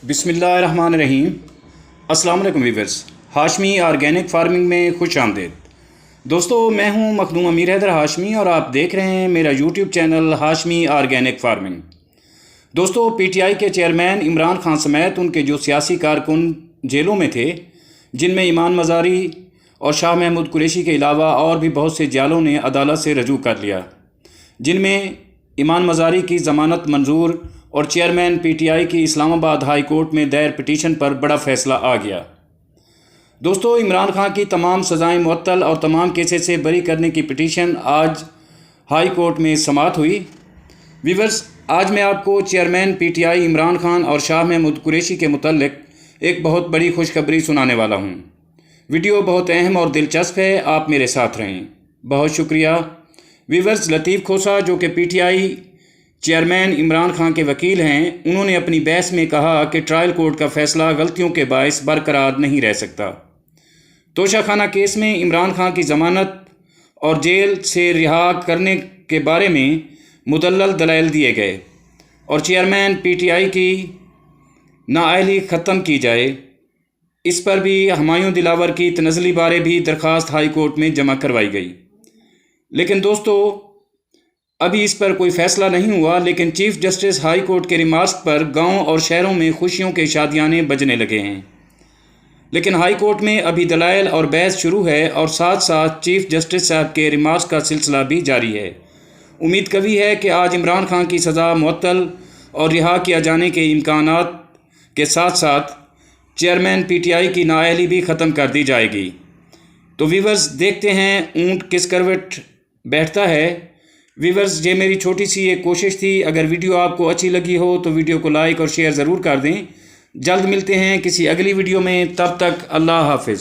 बिस्मिल्लाहिर्रहमानिर्रहीम। अस्सलाम वालेकुम व्यूअर्स, हाशमी ऑर्गेनिक फार्मिंग में खुश आमदीद। दोस्तों, मैं हूं मखदूम अमीर हैदर हाशमी और आप देख रहे हैं मेरा YouTube channel Hashmi organic farming. दोस्तों, पीटीआई के चेयरमैन इमरान खान समेत उनके जो सियासी कारकुन जेलों में थे, जिनमें ईमान मज़ारी और शाह महमूद कुरैशी के अलावा और भी बहुत से जालों ने अदालत से रजू कर लिया, जिनमें ईमान मज़ारी की ज़मानत मंजूर और चेयरमैन पीटीआई की इस्लामाबाद हाई कोर्ट में दायर पिटीशन पर बड़ा फ़ैसला आ गया। दोस्तों, इमरान खान की तमाम सज़ाएं मुअत्तल और तमाम केसेस से बरी करने की पिटीशन आज हाई कोर्ट में समाअत हुई। व्यूअर्स, आज मैं आपको चेयरमैन पीटीआई इमरान खान और शाह महमूद कुरैशी के मुतल्लिक एक बहुत बड़ी खुशखबरी सुनाने वाला हूँ। वीडियो बहुत अहम और दिलचस्प है, आप मेरे साथ रहें। बहुत शुक्रिया। व्यूअर्स, लतीफ़ खोसा जो कि पीटीआई चेयरमैन इमरान खान के वकील हैं, उन्होंने अपनी बहस में कहा कि ट्रायल कोर्ट का फ़ैसला गलतियों के बायस बरकरार नहीं रह सकता। तोशाखाना केस में इमरान खान की ज़मानत और जेल से रिहा करने के बारे में मुदल्लल दलाइल दिए गए और चेयरमैन पीटीआई की नाअहली ख़त्म की जाए, इस पर भी हुमायूं दिलावर की तनज़ली बारे भी दरख्वास्त हाई कोर्ट में जमा करवाई गई। लेकिन दोस्तों, अभी इस पर कोई फ़ैसला नहीं हुआ। लेकिन चीफ़ जस्टिस हाई कोर्ट के रिमार्क पर गांव और शहरों में खुशियों के शादियाने बजने लगे हैं। लेकिन हाई कोर्ट में अभी दलाइल और बहस शुरू है और साथ साथ चीफ़ जस्टिस साहब के रिमार्क का सिलसिला भी जारी है। उम्मीद कभी है कि आज इमरान खान की सज़ा मुअत्तल और रिहा किया जाने के इम्कानात के साथ साथ चेयरमैन पीटीआई की नाअहली भी ख़त्म कर दी जाएगी। तो व्यूअर्स, देखते हैं ऊँट किस करवट बैठता है। व्यूअर्स, ये मेरी छोटी सी एक कोशिश थी। अगर वीडियो आपको अच्छी लगी हो तो वीडियो को लाइक और शेयर ज़रूर कर दें। जल्द मिलते हैं किसी अगली वीडियो में, तब तक अल्लाह हाफ़िज़।